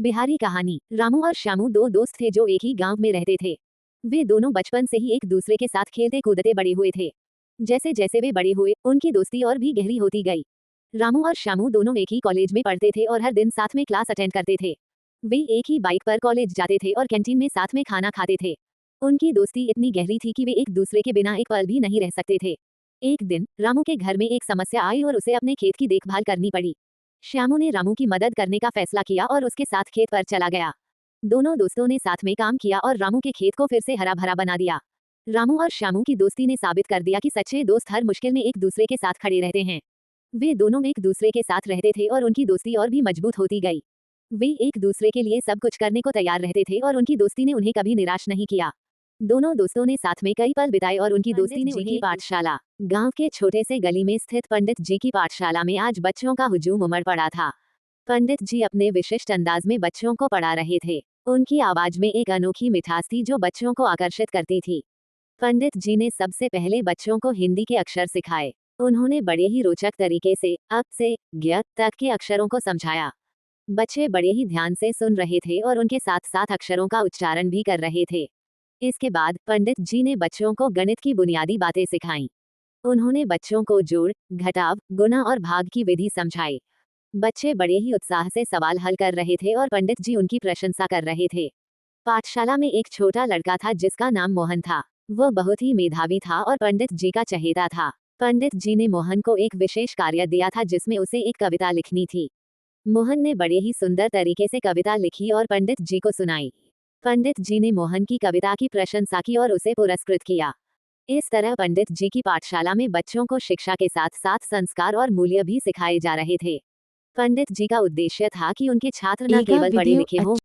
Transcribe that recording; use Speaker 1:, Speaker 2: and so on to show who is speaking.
Speaker 1: बिहारी कहानी। रामू और श्यामू दो दोस्त थे जो एक ही गांव में रहते थे। वे दोनों बचपन से ही एक दूसरे के साथ खेलते कूदते बड़े हुए थे। जैसे जैसे वे बड़े हुए उनकी दोस्ती और भी गहरी होती गई। रामू और श्यामू दोनों एक ही कॉलेज में पढ़ते थे और हर दिन साथ में क्लास अटेंड करते थे। वे एक ही बाइक पर कॉलेज जाते थे और कैंटीन में साथ में खाना खाते थे। उनकी दोस्ती इतनी गहरी थी कि वे एक दूसरे के बिना एक पल भी नहीं रह सकते थे। एक दिन रामू के घर में एक समस्या आई और उसे अपने खेत की देखभाल करनी पड़ी। श्यामू ने रामू की मदद करने का फैसला किया और उसके साथ खेत पर चला गया। दोनों दोस्तों ने साथ में काम किया और रामू के खेत को फिर से हरा भरा बना दिया। रामू और श्यामू की दोस्ती ने साबित कर दिया कि सच्चे दोस्त हर मुश्किल में एक दूसरे के साथ खड़े रहते हैं। वे दोनों एक दूसरे के साथ रहते थे और उनकी दोस्ती और भी मजबूत होती गई। वे एक दूसरे के लिए सब कुछ करने को तैयार रहते थे और उनकी दोस्ती ने उन्हें कभी निराश नहीं किया। दोनों दोस्तों ने साथ में कई पल बिताए और उनकी दोस्ती ने उन्हें पाठशाला। गांव के छोटे से गली में स्थित पंडित जी की पाठशाला में आज बच्चों का हुजूम उमड़ पड़ा था। पंडित जी अपने विशिष्ट अंदाज में बच्चों को पढ़ा रहे थे। उनकी आवाज में एक अनोखी मिठास थी जो बच्चों को आकर्षित करती थी। पंडित जी ने सबसे पहले बच्चों को हिंदी के अक्षर सिखाए। उन्होंने बड़े ही रोचक तरीके से अ से ज्ञ तक के अक्षरों को समझाया। बच्चे बड़े ही ध्यान से सुन रहे थे और उनके साथ साथ अक्षरों का उच्चारण भी कर रहे थे। इसके बाद पंडित जी ने बच्चों को गणित की बुनियादी बातें सिखाईं। उन्होंने बच्चों को जोड़, घटाव, गुणा और भाग की विधि समझाई। बच्चे बड़े ही उत्साह से सवाल हल कर रहे थे और पंडित जी उनकी प्रशंसा कर रहे थे। पाठशाला में एक छोटा लड़का था जिसका नाम मोहन था। वह बहुत ही मेधावी था और पंडित जी का चहेता था। पंडित जी ने मोहन को एक विशेष कार्य दिया था जिसमें उसे एक कविता लिखनी थी। मोहन ने बड़े ही सुंदर तरीके से कविता लिखी और पंडित जी को सुनाई। पंडित जी ने मोहन की कविता की प्रशंसा की और उसे पुरस्कृत किया। इस तरह पंडित जी की पाठशाला में बच्चों को शिक्षा के साथ साथ संस्कार और मूल्य भी सिखाए जा रहे थे। पंडित जी का उद्देश्य था कि उनके छात्र न केवल पढ़े लिखे हों